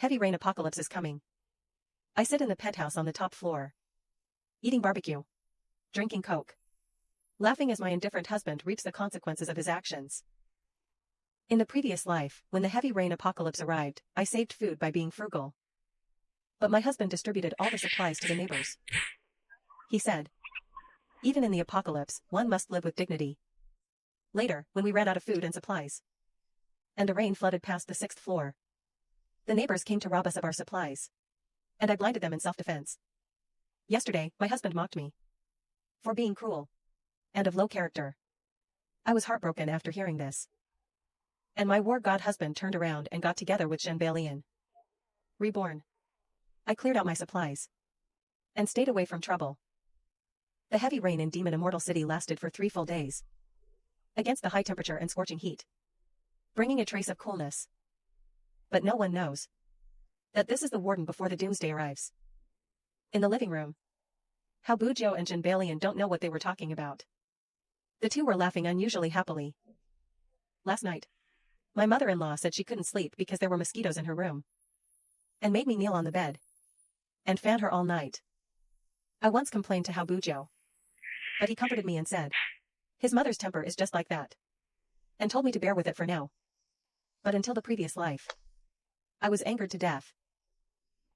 Heavy rain apocalypse is coming. I sit in the penthouse on the top floor. Eating barbecue. Drinking Coke. Laughing as my indifferent husband reaps the consequences of his actions. In the previous life, when the heavy rain apocalypse arrived, I saved food by being frugal. But my husband distributed all the supplies to the neighbors. He said, "Even in the apocalypse, one must live with dignity." Later, when we ran out of food and supplies, and the rain flooded past the 6th floor, the neighbors came to rob us of our supplies, and I blinded them in self-defense. Yesterday, my husband mocked me for being cruel and of low character. I was heartbroken after hearing this. And my war god husband turned around and got together with Jean Balian. Reborn. I cleared out my supplies and stayed away from trouble. The heavy rain in Demon Immortal City lasted for 3 full days, against the high temperature and scorching heat, bringing a trace of coolness. But no one knows that this is the warden before the doomsday arrives. In the living room, Hao Bujiu and Jean Balian don't know what they were talking about. The two were laughing unusually happily. Last night, my mother-in-law said she couldn't sleep because there were mosquitoes in her room, and made me kneel on the bed and fan her all night. I once complained to Hao Bujiu, but he comforted me and said his mother's temper is just like that, and told me to bear with it for now. But until the previous life, I was angered to death.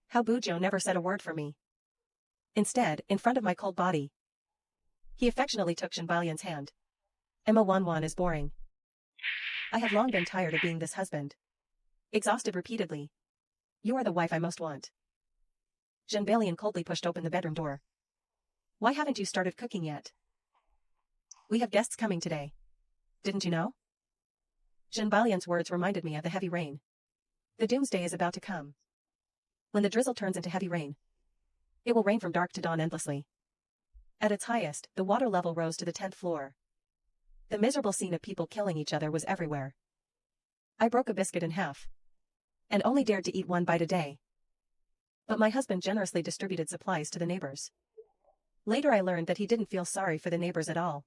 Hao Bujiu never said a word for me. Instead, in front of my cold body, he affectionately took Jean Balian's hand. Emma Wanwan is boring. I have long been tired of being this husband. Exhausted repeatedly. You are the wife I most want. Jean Balian coldly pushed open the bedroom door. Why haven't you started cooking yet? We have guests coming today. Didn't you know? Jean Balian's words reminded me of the heavy rain. The doomsday is about to come. When the drizzle turns into heavy rain, it will rain from dark to dawn endlessly. At its highest, the water level rose to the 10th floor. The miserable scene of people killing each other was everywhere. I broke a biscuit in half, and only dared to eat 1 bite a day. But my husband generously distributed supplies to the neighbors. Later I learned that he didn't feel sorry for the neighbors at all,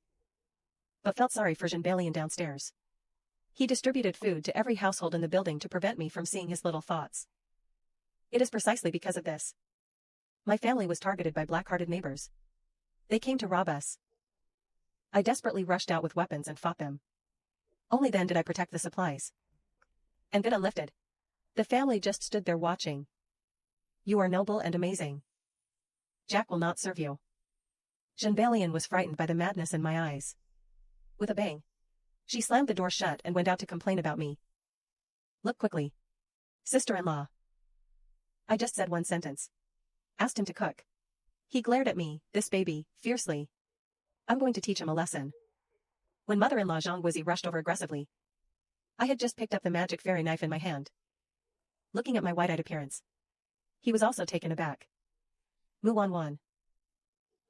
but felt sorry for Jean Balian downstairs. He distributed food to every household in the building to prevent me from seeing his little thoughts. It is precisely because of this my family was targeted by black-hearted neighbors. They came to rob us. I desperately rushed out with weapons and fought them. Only then did I protect the supplies and get unlifted. The family just stood there watching. You are noble and amazing. Jack will not serve you. Jean Balian was frightened by the madness in my eyes. With a bang, she slammed the door shut and went out to complain about me. Look quickly. Sister-in-law. I just said one sentence. Asked him to cook. He glared at me, this baby, fiercely. I'm going to teach him a lesson. When mother-in-law Zhang Guizi rushed over aggressively, I had just picked up the magic fairy knife in my hand. Looking at my wide-eyed appearance, he was also taken aback. Mu Wanwan.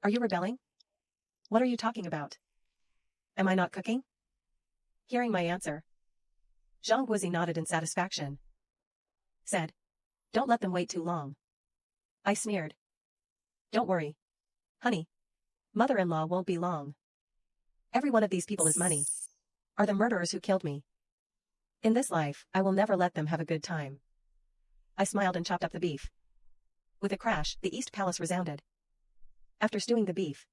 Are you rebelling? What are you talking about? Am I not cooking? Hearing my answer, Zhang Guizi nodded in satisfaction. Said, don't let them wait too long. I sneered. Don't worry. Honey. Mother-in-law won't be long. Every one of these people is money. Are the murderers who killed me. In this life, I will never let them have a good time. I smiled and chopped up the beef. With a crash, the East Palace resounded. After stewing the beef,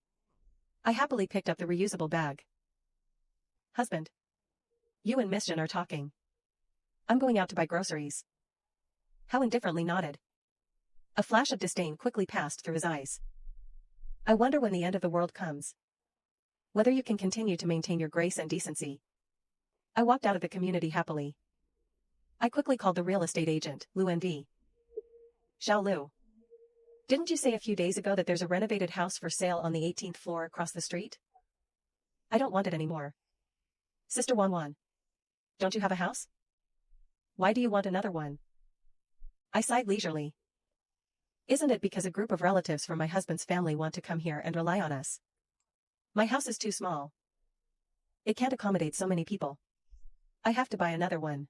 I happily picked up the reusable bag. Husband. You and Miss Jean are talking. I'm going out to buy groceries. How indifferently nodded. A flash of disdain quickly passed through his eyes. I wonder when the end of the world comes, whether you can continue to maintain your grace and decency. I walked out of the community happily. I quickly called the real estate agent, Lu NV. Xiao Lu. Didn't you say a few days ago that there's a renovated house for sale on the 18th floor across the street? I don't want it anymore. Sister Wanwan. Don't you have a house? Why do you want another one? I sighed leisurely. Isn't it because a group of relatives from my husband's family want to come here and rely on us? My house is too small. It can't accommodate so many people. I have to buy another one.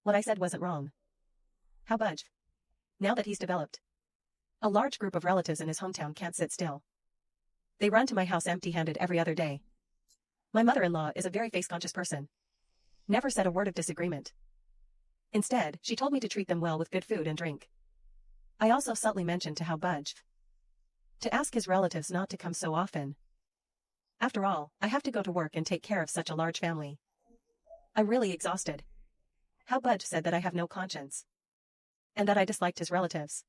What I said wasn't wrong. How budge? Now that he's developed, a large group of relatives in his hometown can't sit still. They run to my house empty-handed every other day. My mother-in-law is a very face-conscious person. Never said a word of disagreement. Instead, she told me to treat them well with good food and drink. I also subtly mentioned to How Budge to ask his relatives not to come so often. After all, I have to go to work and take care of such a large family. I'm really exhausted. How Budge said that I have no conscience. And that I disliked his relatives.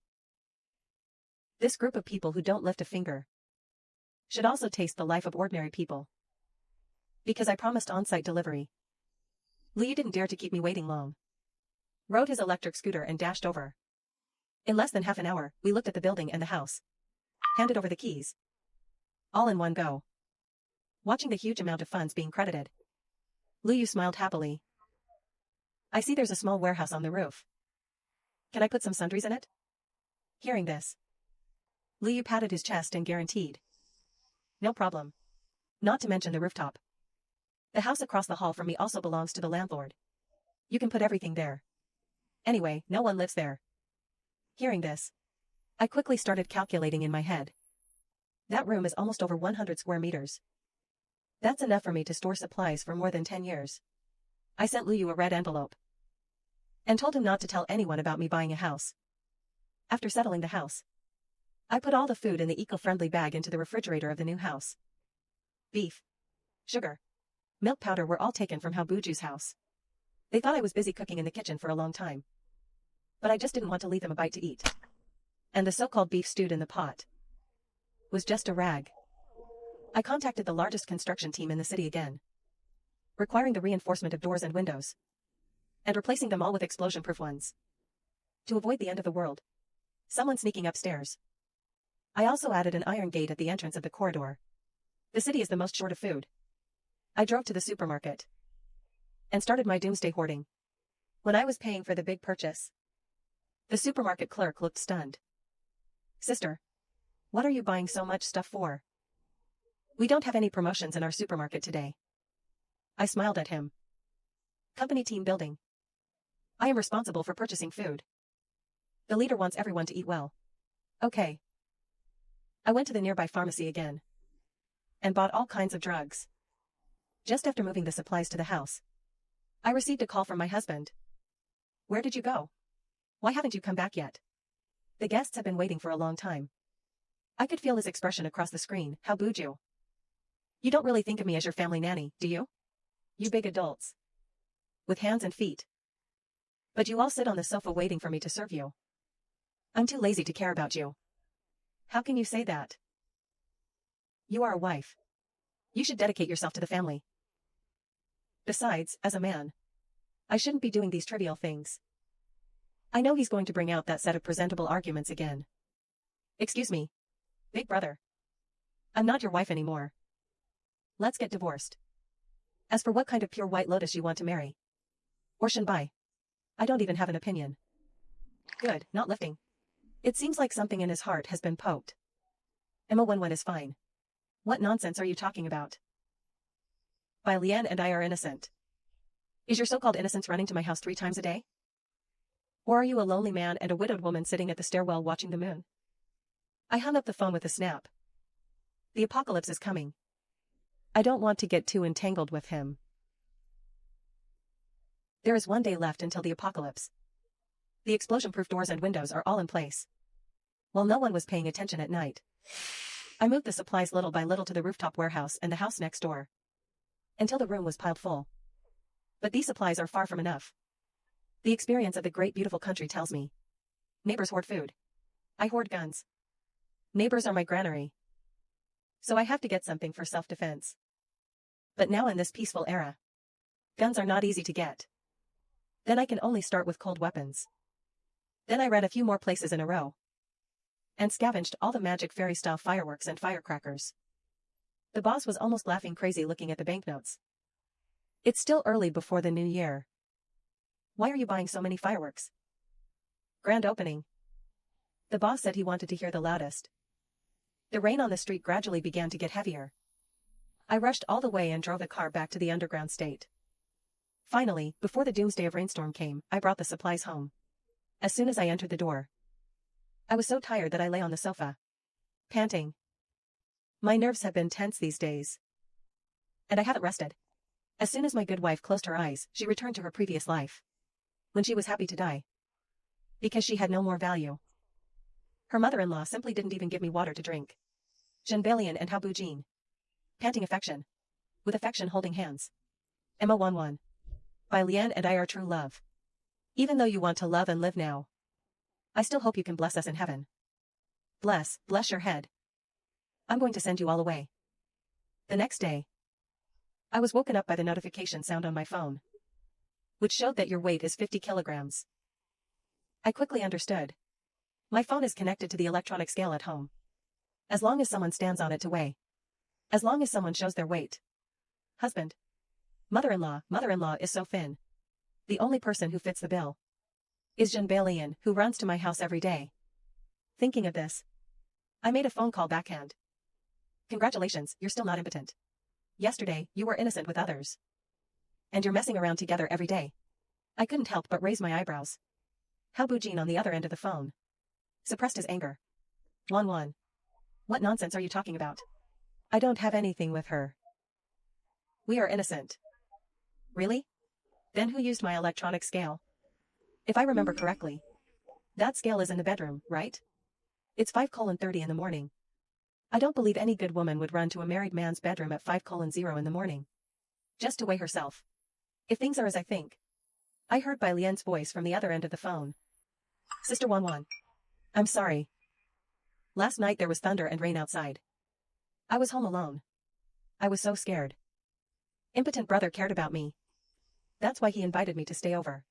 This group of people who don't lift a finger should also taste the life of ordinary people. Because I promised on-site delivery. Liu didn't dare to keep me waiting long. Rode his electric scooter and dashed over. In less than half an hour, we looked at the building and the house. Handed over the keys. All in one go. Watching the huge amount of funds being credited. Liu smiled happily. I see there's a small warehouse on the roof. Can I put some sundries in it? Hearing this, Liu patted his chest and guaranteed. No problem. Not to mention the rooftop. The house across the hall from me also belongs to the landlord. You can put everything there. Anyway, no one lives there. Hearing this, I quickly started calculating in my head. That room is almost over 100 square meters. That's enough for me to store supplies for more than 10 years. I sent Liu a red envelope. And told him not to tell anyone about me buying a house. After settling the house, I put all the food in the eco-friendly bag into the refrigerator of the new house. Beef, sugar, milk powder were all taken from How Buju's house. They thought I was busy cooking in the kitchen for a long time. But I just didn't want to leave them a bite to eat. And the so-called beef stewed in the pot was just a rag. I contacted the largest construction team in the city again, requiring the reinforcement of doors and windows, and replacing them all with explosion-proof ones. To avoid the end of the world, someone sneaking upstairs. I also added an iron gate at the entrance of the corridor. The city is the most short of food. I drove to the supermarket and started my doomsday hoarding. When I was paying for the big purchase, the supermarket clerk looked stunned. Sister, what are you buying so much stuff for? We don't have any promotions in our supermarket today. I smiled at him. Company team building. I am responsible for purchasing food. The leader wants everyone to eat well. Okay. I went to the nearby pharmacy again and bought all kinds of drugs. Just after moving the supplies to the house, I received a call from my husband. Where did you go? Why haven't you come back yet? The guests have been waiting for a long time. I could feel his expression across the screen. How Buju? You don't really think of me as your family nanny, do you? You big adults. With hands and feet. But you all sit on the sofa waiting for me to serve you. I'm too lazy to care about you. How can you say that? You are a wife. You should dedicate yourself to the family. Besides, as a man, I shouldn't be doing these trivial things. I know he's going to bring out that set of presentable arguments again. Excuse me, big brother. I'm not your wife anymore. Let's get divorced. As for what kind of pure white lotus you want to marry, or Shenbai, I don't even have an opinion. Good, not lifting. It seems like something in his heart has been poked. Emma Wenwen is fine. What nonsense are you talking about? Bai Lian and I are innocent. Is your so-called innocence running to my house 3 times a day? Or are you a lonely man and a widowed woman sitting at the stairwell watching the moon? I hung up the phone with a snap. The apocalypse is coming. I don't want to get too entangled with him. There is 1 day left until the apocalypse. The explosion-proof doors and windows are all in place. While no one was paying attention at night, I moved the supplies little by little to the rooftop warehouse and the house next door, until the room was piled full. But these supplies are far from enough. The experience of the great beautiful country tells me. Neighbors hoard food. I hoard guns. Neighbors are my granary. So I have to get something for self-defense. But now in this peaceful era, guns are not easy to get. Then I can only start with cold weapons. Then I read a few more places in a row, and scavenged all the magic fairy-style fireworks and firecrackers. The boss was almost laughing crazy looking at the banknotes. It's still early before the new year. Why are you buying so many fireworks? Grand opening. The boss said he wanted to hear the loudest. The rain on the street gradually began to get heavier. I rushed all the way and drove the car back to the underground state. Finally, before the doomsday of rainstorm came, I brought the supplies home. As soon as I entered the door, I was so tired that I lay on the sofa, panting. My nerves have been tense these days, and I haven't rested. As soon as my good wife closed her eyes, she returned to her previous life. when she was happy to die. Because she had no more value. Her mother-in-law simply didn't even give me water to drink. Jean Balian and Hao Bujin. Panting affection. With affection holding hands. Emma 11. By Lian and I are true love. Even though you want to love and live now, I still hope you can bless us in heaven. Bless your head. I'm going to send you all away. The next day, I was woken up by the notification sound on my phone, which showed that your weight is 50 kilograms. I quickly understood. My phone is connected to the electronic scale at home. As long as someone stands on it to weigh. As long as someone shows their weight. Husband. Mother-in-law is so thin. The only person who fits the bill is Jean Balian, who runs to my house every day. Thinking of this, I made a phone call backhand. Congratulations, you're still not impotent. Yesterday, you were innocent with others. And you're messing around together every day. I couldn't help but raise my eyebrows. Hao Bujin on the other end of the phone suppressed his anger. Wan. What nonsense are you talking about? I don't have anything with her. We are innocent. Really? Then who used my electronic scale? If I remember correctly, that scale is in the bedroom, right? It's 5:30 in the morning. I don't believe any good woman would run to a married man's bedroom at 5:0 in the morning. Just to weigh herself. If things are as I think. I heard Bai Lian's voice from the other end of the phone. Sister Wan. I'm sorry. Last night there was thunder and rain outside. I was home alone. I was so scared. Impotent brother cared about me. That's why he invited me to stay over.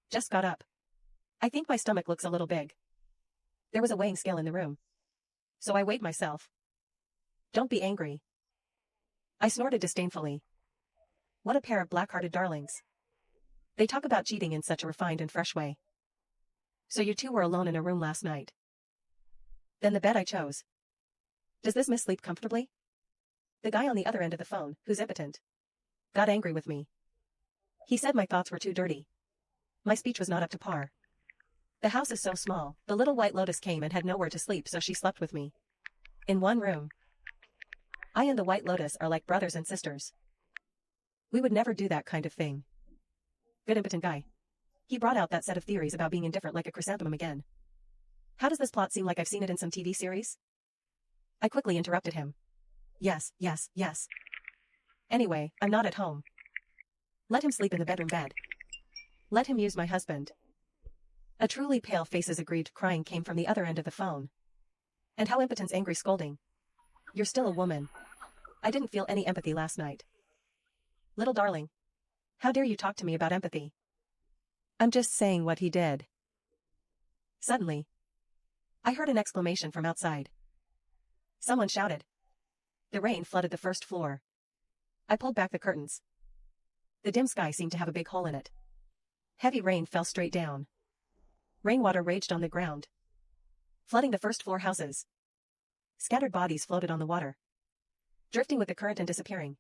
Just got up. I think my stomach looks a little big. There was a weighing scale in the room. So I weighed myself. Don't be angry. I snorted disdainfully. What a pair of black-hearted darlings. They talk about cheating in such a refined and fresh way. So you two were alone in a room last night. Then the bed I chose. Does this miss sleep comfortably? The guy on the other end of the phone, who's impotent, got angry with me. He said my thoughts were too dirty. My speech was not up to par. The house is so small, the little white lotus came and had nowhere to sleep, so she slept with me. In one room. I and the white lotus are like brothers and sisters. We would never do that kind of thing. Good impotent guy. He brought out that set of theories about being indifferent like a chrysanthemum again. How does this plot seem like I've seen it in some TV series? I quickly interrupted him. Yes. Anyway, I'm not at home. Let him sleep in the bedroom bed. Let him use my husband. A truly pale face's aggrieved crying came from the other end of the phone. And Hao Impotent's angry scolding. You're still a woman. I didn't feel any empathy last night. Little darling. How dare you talk to me about empathy? I'm just saying what he did. Suddenly, I heard an exclamation from outside. Someone shouted. The rain flooded the first floor. I pulled back the curtains. The dim sky seemed to have a big hole in it. Heavy rain fell straight down. Rainwater raged on the ground, flooding the first floor houses. Scattered bodies floated on the water, drifting with the current and disappearing.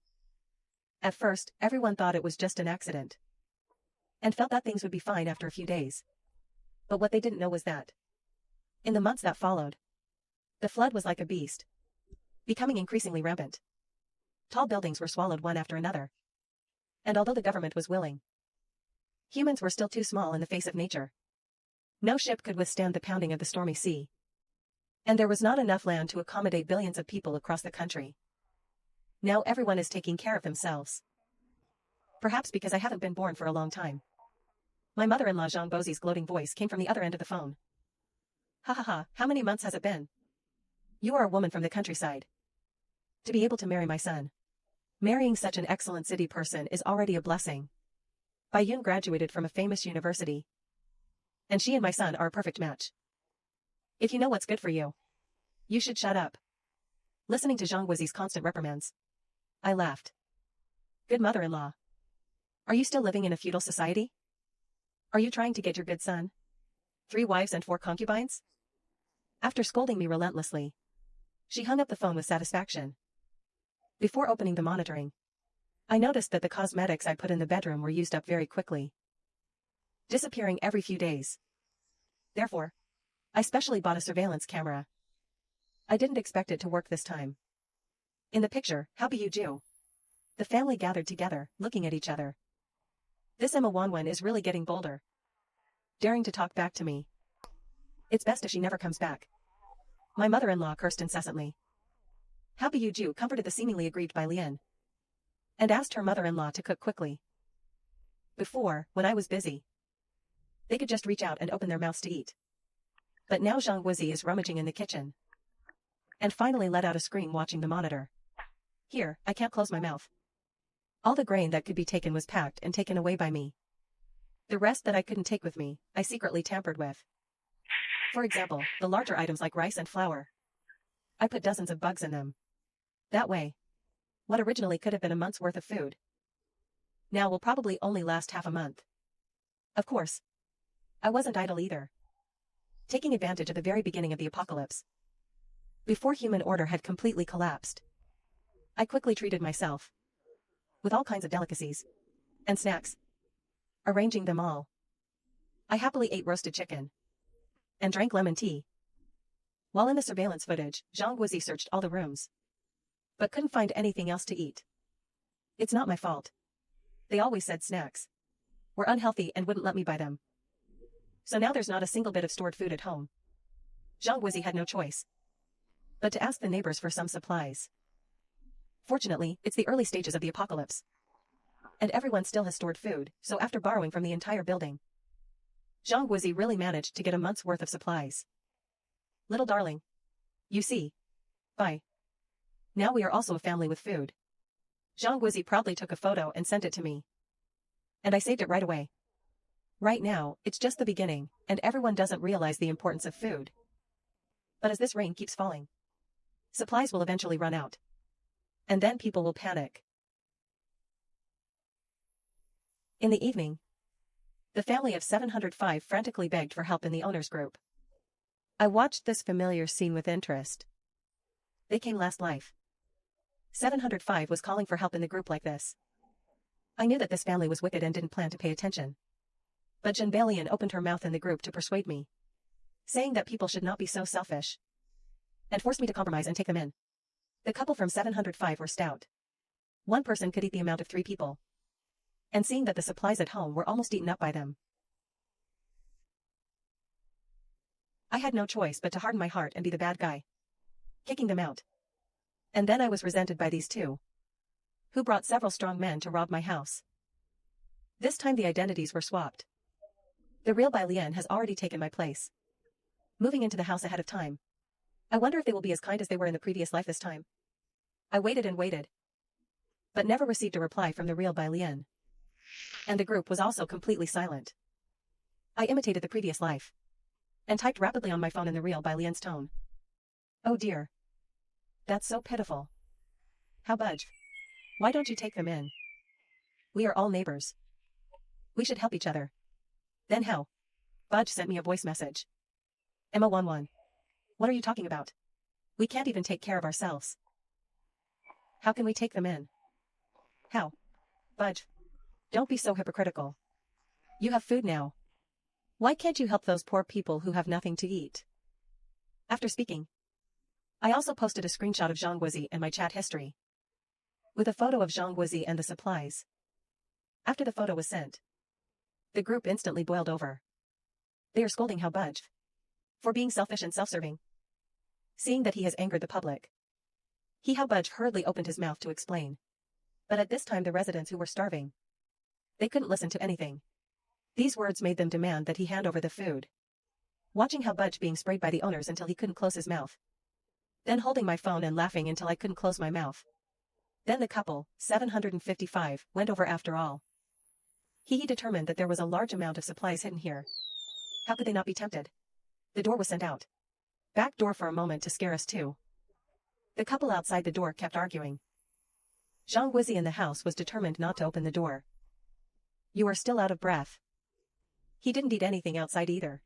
At first, everyone thought it was just an accident, and felt that things would be fine after a few days. But what they didn't know was that, in the months that followed, the flood was like a beast, becoming increasingly rampant. Tall buildings were swallowed one after another. And although the government was willing, humans were still too small in the face of nature. No ship could withstand the pounding of the stormy sea. And there was not enough land to accommodate billions of people across the country. Now everyone is taking care of themselves. Perhaps because I haven't been born for a long time. My mother-in-law Zhang Bozi's gloating voice came from the other end of the phone. Ha, how many months has it been? You are a woman from the countryside. To be able to marry my son. Marrying such an excellent city person is already a blessing. Bai Yun graduated from a famous university. And she and my son are a perfect match. If you know what's good for you, you should shut up. Listening to Zhang Guozi's constant reprimands, I laughed. Good mother-in-law. Are you still living in a feudal society? Are you trying to get your good son 3 wives and 4 concubines? After scolding me relentlessly, she hung up the phone with satisfaction. Before opening the monitoring, I noticed that the cosmetics I put in the bedroom were used up very quickly, disappearing every few days. Therefore, I specially bought a surveillance camera. I didn't expect it to work this time. In the picture, Hao Biju, the family gathered together, looking at each other. This Emma Wanwen is really getting bolder. Daring to talk back to me. It's best if she never comes back. My mother-in-law cursed incessantly. Hao Ju comforted the seemingly aggrieved Bai Lian and asked her mother-in-law to cook quickly. Before, when I was busy, they could just reach out and open their mouths to eat. But now Zhang Guozi is rummaging in the kitchen and finally let out a scream watching the monitor. Here, I can't close my mouth. All the grain that could be taken was packed and taken away by me. The rest that I couldn't take with me, I secretly tampered with. For example, the larger items like rice and flour. I put dozens of bugs in them. That way, what originally could have been a month's worth of food now will probably only last half a month. Of course, I wasn't idle either. Taking advantage of the very beginning of the apocalypse, before human order had completely collapsed, I quickly treated myself with all kinds of delicacies and snacks. Arranging them all, I happily ate roasted chicken and drank lemon tea. While in the surveillance footage, Zhang Guozi searched all the rooms, but couldn't find anything else to eat. It's not my fault. They always said snacks were unhealthy and wouldn't let me buy them. So now there's not a single bit of stored food at home. Zhang Guozi had no choice but to ask the neighbors for some supplies. Fortunately, it's the early stages of the apocalypse, and everyone still has stored food, so after borrowing from the entire building, Zhang Guozi really managed to get a month's worth of supplies. Little darling. You see. Bye. Now we are also a family with food. Zhang Guozi proudly took a photo and sent it to me. And I saved it right away. Right now, it's just the beginning, and everyone doesn't realize the importance of food. But as this rain keeps falling, supplies will eventually run out. And then people will panic. In the evening, the family of 705 frantically begged for help in the owner's group. I watched this familiar scene with interest. They came last life. 705 was calling for help in the group like this. I knew that this family was wicked and didn't plan to pay attention. But Zhen Balian opened her mouth in the group to persuade me, saying that people should not be so selfish, and forced me to compromise and take them in. The couple from 705 were stout. One person could eat the amount of 3 people. And seeing that the supplies at home were almost eaten up by them, I had no choice but to harden my heart and be the bad guy, kicking them out. And then I was resented by these two, who brought several strong men to rob my house. This time the identities were swapped. The real Bai Lian has already taken my place, moving into the house ahead of time. I wonder if they will be as kind as they were in the previous life this time. I waited and waited, but never received a reply from the real Bai Lian. And the group was also completely silent. I imitated the previous life and typed rapidly on my phone in the real Bai Lian's tone. Oh dear. That's so pitiful. How Budge? Why don't you take them in? We are all neighbors. We should help each other. Then how? Budge sent me a voice message. Emma Wanwen. What are you talking about? We can't even take care of ourselves. How can we take them in? How? Budge. Don't be so hypocritical. You have food now. Why can't you help those poor people who have nothing to eat? After speaking, I also posted a screenshot of Zhang Guozi and my chat history, with a photo of Zhang Guozi and the supplies. After the photo was sent, the group instantly boiled over. They are scolding Hao Budge for being selfish and self-serving. Seeing that he has angered the public, Hao Budge hurriedly opened his mouth to explain. But at this time the residents who were starving, they couldn't listen to anything. These words made them demand that he hand over the food. Watching Hao Budge being sprayed by the owners until he couldn't close his mouth. Then holding my phone and laughing until I couldn't close my mouth. Then the couple, 755, went over after all. He determined that there was a large amount of supplies hidden here. How could they not be tempted? The door was sent out. Back door for a moment to scare us too. The couple outside the door kept arguing. Zhang Guozi in the house was determined not to open the door. You are still out of breath. He didn't eat anything outside either.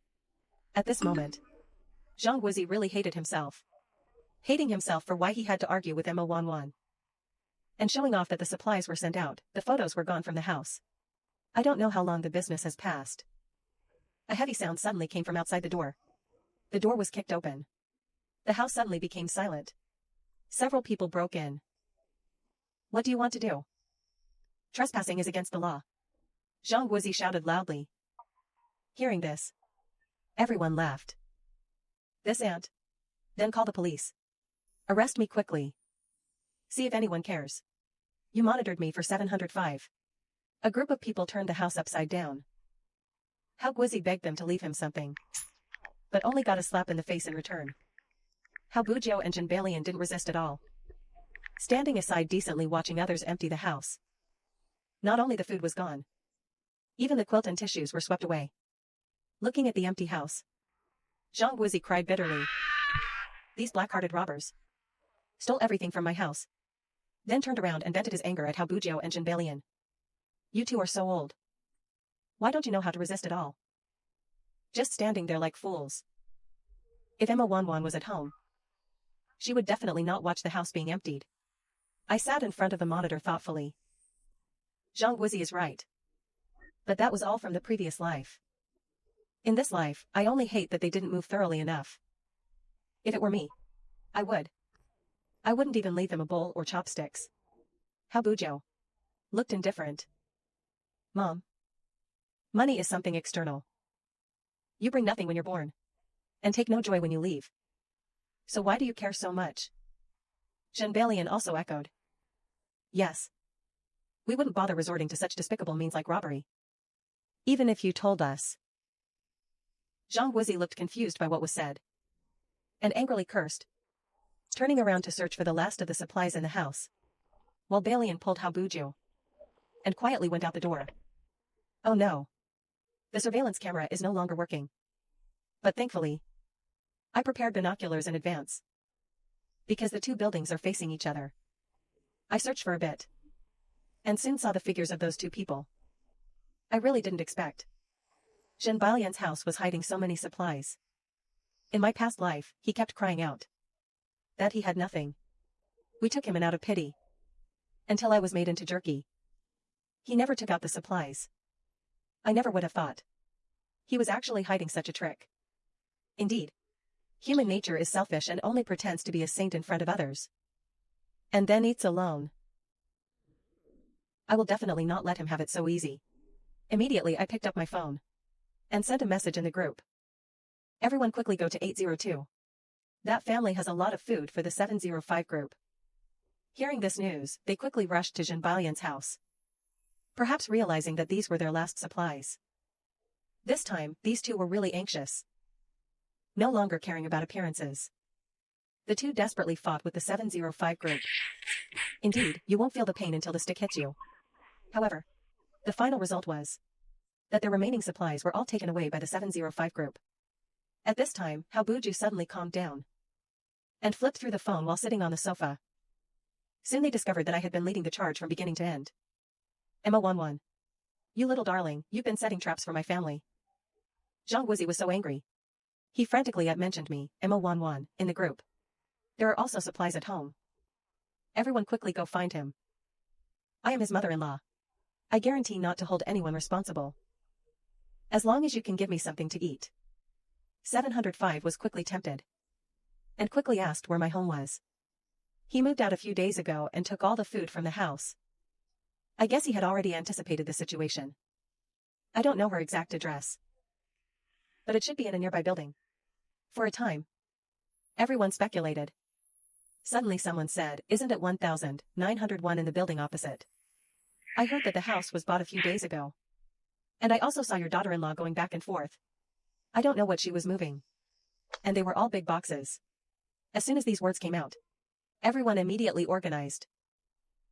At this moment, Zhang Guozi really hated himself. Hating himself for why he had to argue with Emma Wanwen. And showing off that the supplies were sent out, the photos were gone from the house. I don't know how long the business has passed. A heavy sound suddenly came from outside the door. The door was kicked open. The house suddenly became silent. Several people broke in. What do you want to do? Trespassing is against the law. Zhang Guzi shouted loudly. Hearing this, everyone laughed. This aunt. Then call the police. Arrest me quickly. See if anyone cares. You monitored me for 705. A group of people turned the house upside down. Hao Guzi begged them to leave him something, but only got a slap in the face in return. Hao Bujiu and Jin Balian didn't resist at all, standing aside decently watching others empty the house. Not only the food was gone, even the quilt and tissues were swept away. Looking at the empty house, Zhang Guzi cried bitterly. These black-hearted robbers stole everything from my house, then turned around and vented his anger at Hao Bujiu and Jin Balian. You two are so old. Why don't you know how to resist at all? Just standing there like fools. If Emma Wanwan was at home, she would definitely not watch the house being emptied. I sat in front of the monitor thoughtfully. Zhang Guzi is right. But that was all from the previous life. In this life, I only hate that they didn't move thoroughly enough. If it were me, I would. I wouldn't even leave them a bowl or chopsticks. Hao Bujiu looked indifferent. Mom. Money is something external. You bring nothing when you're born, and take no joy when you leave. So why do you care so much? Jin Balian also echoed. Yes. We wouldn't bother resorting to such despicable means like robbery. Even if you told us. Zhang Guzi looked confused by what was said, and angrily cursed, turning around to search for the last of the supplies in the house, while Balian pulled Hao Bujiu and quietly went out the door. Oh no. The surveillance camera is no longer working. But thankfully, I prepared binoculars in advance, because the two buildings are facing each other. I searched for a bit, and soon saw the figures of those two people. I really didn't expect Jin Balian's house was hiding so many supplies. In my past life, he kept crying out that he had nothing. We took him in out of pity, until I was made into jerky. He never took out the supplies. I never would have thought he was actually hiding such a trick. Indeed, human nature is selfish and only pretends to be a saint in front of others, and then eats alone. I will definitely not let him have it so easy. Immediately I picked up my phone and sent a message in the group. Everyone quickly go to 802. That family has a lot of food for the 705 group. Hearing this news, they quickly rushed to Jin Balian's house, perhaps realizing that these were their last supplies. This time, these two were really anxious, no longer caring about appearances. The two desperately fought with the 705 group. Indeed, you won't feel the pain until the stick hits you. However, the final result was that the remaining supplies were all taken away by the 705 group. At this time, Hao Bujiu suddenly calmed down and flipped through the phone while sitting on the sofa. Soon they discovered that I had been leading the charge from beginning to end. Emma Wanwan. You little darling, you've been setting traps for my family. Zhang Guzi was so angry. He frantically mentioned me, Emma Wanwan, in the group. There are also supplies at home. Everyone quickly go find him. I am his mother-in-law. I guarantee not to hold anyone responsible, as long as you can give me something to eat. 705 was quickly tempted, and quickly asked where my home was. He moved out a few days ago and took all the food from the house. I guess he had already anticipated the situation. I don't know her exact address, but it should be in a nearby building. For a time, everyone speculated. Suddenly someone said, isn't it 1901 in the building opposite? I heard that the house was bought a few days ago. And I also saw your daughter-in-law going back and forth. I don't know what she was moving. And they were all big boxes. As soon as these words came out, everyone immediately organized.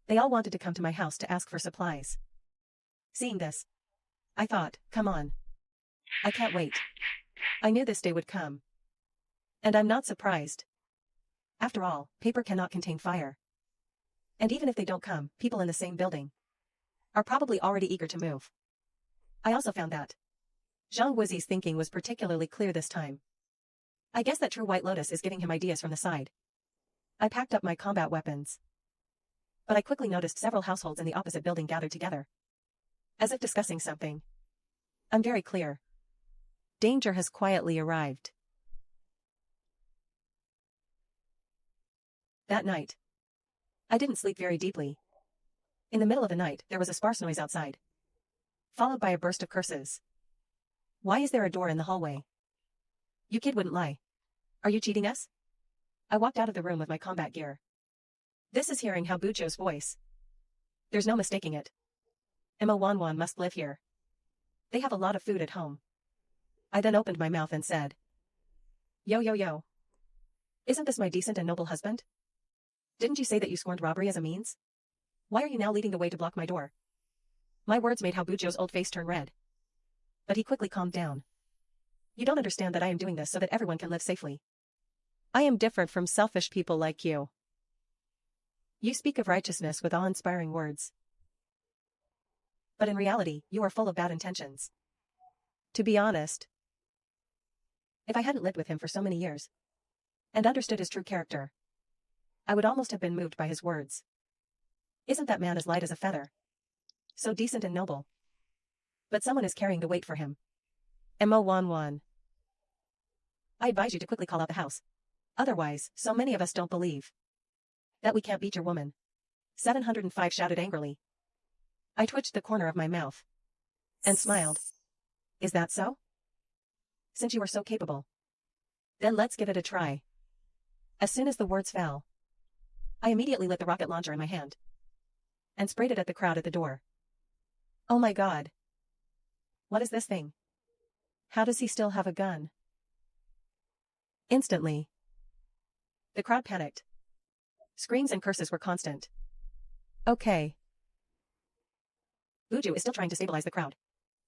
They all wanted to come to my house to ask for supplies. Seeing this, I thought, come on. I can't wait. I knew this day would come. And I'm not surprised. After all, paper cannot contain fire. And even if they don't come, people in the same building are probably already eager to move. I also found that Zhang Guzi's thinking was particularly clear this time. I guess that True White Lotus is giving him ideas from the side. I packed up my combat weapons, but I quickly noticed several households in the opposite building gathered together, as if discussing something. I'm very clear. Danger has quietly arrived. That night, I didn't sleep very deeply. In the middle of the night, there was a sparse noise outside. followed by a burst of curses. Why is there a door in the hallway? You kid wouldn't lie. Are you cheating us? I walked out of the room with my combat gear. This is hearing Hao Bujo's voice. There's no mistaking it. Emma Wanwan must live here. They have a lot of food at home. I then opened my mouth and said, Yo. Isn't this my decent and noble husband? Didn't you say that you scorned robbery as a means? Why are you now leading the way to block my door? My words made Hao Bujo's old face turn red. But he quickly calmed down. You don't understand that I am doing this so that everyone can live safely. I am different from selfish people like you. You speak of righteousness with awe-inspiring words. But in reality, you are full of bad intentions. To be honest, if I hadn't lived with him for so many years and understood his true character, I would almost have been moved by his words. Isn't that man as light as a feather? So decent and noble. But someone is carrying the weight for him. Emma Wanwan. I advise you to quickly call out the house. Otherwise, so many of us don't believe that we can't beat your woman. 705 shouted angrily. I twitched the corner of my mouth and smiled. Is that so? Since you are so capable, then let's give it a try. As soon as the words fell, I immediately lit the rocket launcher in my hand and sprayed it at the crowd at the door. Oh my God. What is this thing? How does he still have a gun? Instantly, the crowd panicked. Screams and curses were constant. Okay. Bujo is still trying to stabilize the crowd.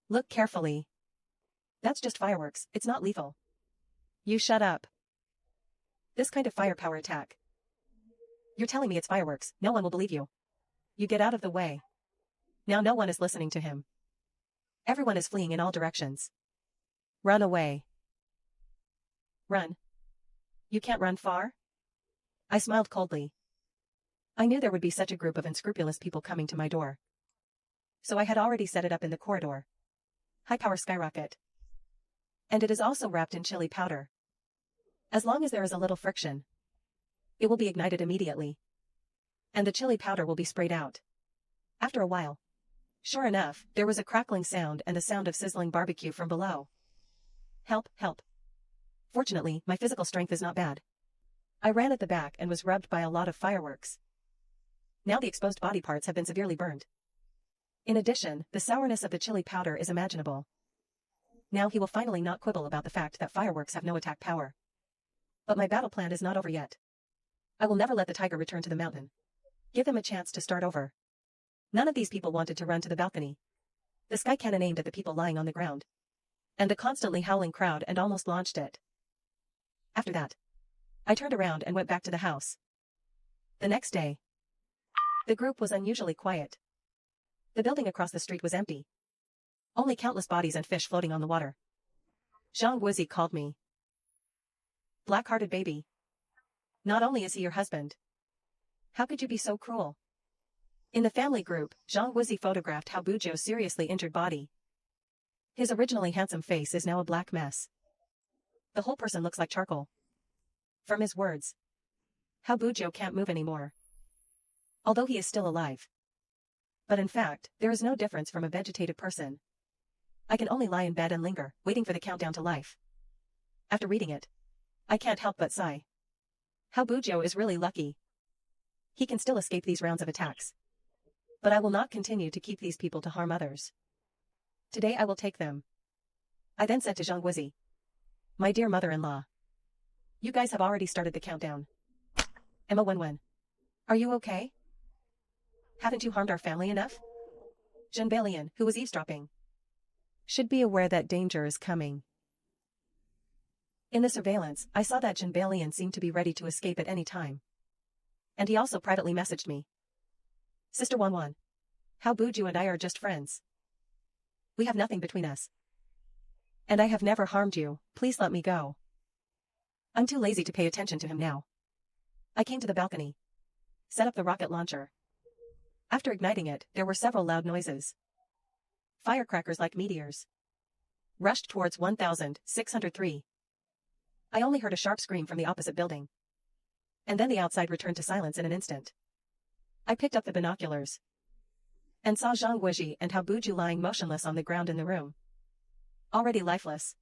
Look carefully. That's just fireworks, it's not lethal. You shut up. This kind of firepower attack. You're telling me it's fireworks, no one will believe you. You get out of the way. Now no one is listening to him. Everyone is fleeing in all directions. Run away. Run. You can't run far? I smiled coldly. I knew there would be such a group of unscrupulous people coming to my door. So I had already set it up in the corridor. High-power skyrocket. And it is also wrapped in chili powder. As long as there is a little friction, it will be ignited immediately. And the chili powder will be sprayed out. After a while, sure enough, there was a crackling sound and the sound of sizzling barbecue from below. Help, help. Fortunately, my physical strength is not bad. I ran at the back and was rubbed by a lot of fireworks. Now the exposed body parts have been severely burned. In addition, the sourness of the chili powder is imaginable. Now he will finally not quibble about the fact that fireworks have no attack power. But my battle plan is not over yet. I will never let the tiger return to the mountain. Give them a chance to start over. None of these people wanted to run to the balcony. The sky cannon aimed at the people lying on the ground. And the constantly howling crowd and almost launched it. After that, I turned around and went back to the house. The next day, the group was unusually quiet. The building across the street was empty. Only countless bodies and fish floating on the water. Zhang Guzi called me black-hearted baby. Not only is he your husband, how could you be so cruel? In the family group, Zhang Guzi photographed Hao Bujo's seriously injured body. His originally handsome face is now a black mess. The whole person looks like charcoal. From his words, Hao Bujo can't move anymore, although he is still alive. But in fact, there is no difference from a vegetative person. I can only lie in bed and linger, waiting for the countdown to life. After reading it, I can't help but sigh. Hao Bujo is really lucky. He can still escape these rounds of attacks. But I will not continue to keep these people to harm others. Today I will take them. I then said to Zhang Guzi, my dear mother-in-law, you guys have already started the countdown. Emma Wenwen, are you okay? Haven't you harmed our family enough? Zhen Balian, who was eavesdropping, should be aware that danger is coming. In the surveillance, I saw that Zhen Balian seemed to be ready to escape at any time. And he also privately messaged me. Sister Wanwan, Hao Bujo and I are just friends. We have nothing between us. And I have never harmed you, please let me go. I'm too lazy to pay attention to him now. I came to the balcony. Set up the rocket launcher. After igniting it, there were several loud noises. Firecrackers like meteors rushed towards 1603. I only heard a sharp scream from the opposite building. And then the outside returned to silence in an instant. I picked up the binoculars. and saw Zhang Guizhi and Hao Buju lying motionless on the ground in the room. Already lifeless.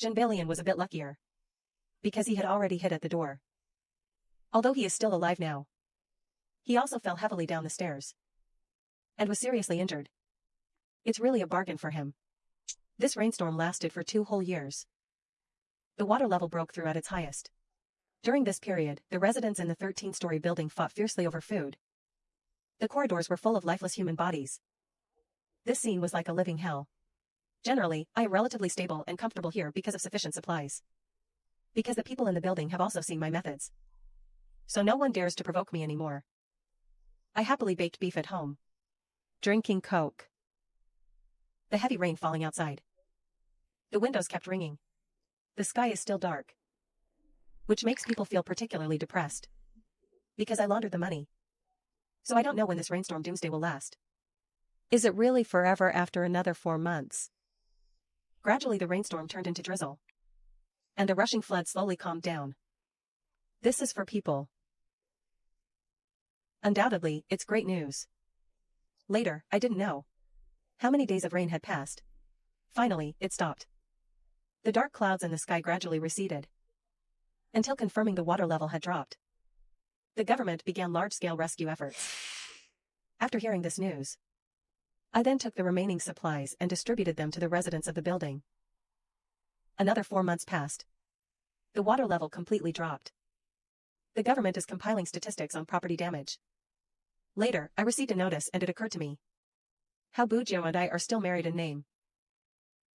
Zhen Balian was a bit luckier, because he had already hid at the door. Although he is still alive now, he also fell heavily down the stairs and was seriously injured. It's really a bargain for him. This rainstorm lasted for 2 whole years. The water level broke through at its highest. During this period, the residents in the 13-story building fought fiercely over food. The corridors were full of lifeless human bodies. This scene was like a living hell. Generally, I am relatively stable and comfortable here because of sufficient supplies. Because the people in the building have also seen my methods. So no one dares to provoke me anymore. I happily baked beef at home. Drinking Coke. The heavy rain falling outside. The windows kept ringing. The sky is still dark, which makes people feel particularly depressed. Because I laundered the money. So I don't know when this rainstorm doomsday will last. Is it really forever after another 4 months? Gradually the rainstorm turned into drizzle. And the rushing flood slowly calmed down. This is for people. Undoubtedly, it's great news. Later, I didn't know how many days of rain had passed. Finally, it stopped. The dark clouds in the sky gradually receded, until confirming the water level had dropped. The government began large-scale rescue efforts. After hearing this news, I then took the remaining supplies and distributed them to the residents of the building. Another 4 months passed. The water level completely dropped. The government is compiling statistics on property damage. Later, I received a notice and it occurred to me. Hao Buju and I are still married in name.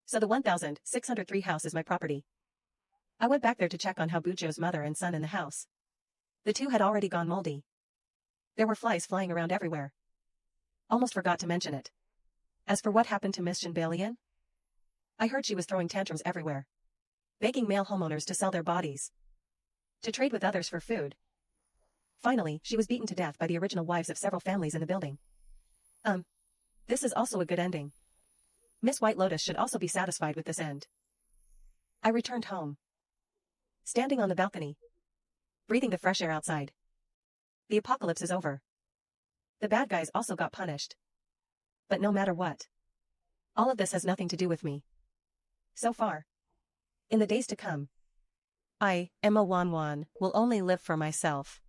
So the 1603 house is my property. I went back there to check on Hao Buju's mother and son in the house. The 2 had already gone moldy. There were flies flying around everywhere. Almost forgot to mention it. As for what happened to Miss Zhen Balian, I heard she was throwing tantrums everywhere, begging male homeowners to sell their bodies, to trade with others for food. Finally, she was beaten to death by the original wives of several families in the building. This is also a good ending. Miss White Lotus should also be satisfied with this end. I returned home. Standing on the balcony, breathing the fresh air outside. The apocalypse is over. The bad guys also got punished. But no matter what, all of this has nothing to do with me. So far. In the days to come, I, Emma Wanwan, will only live for myself.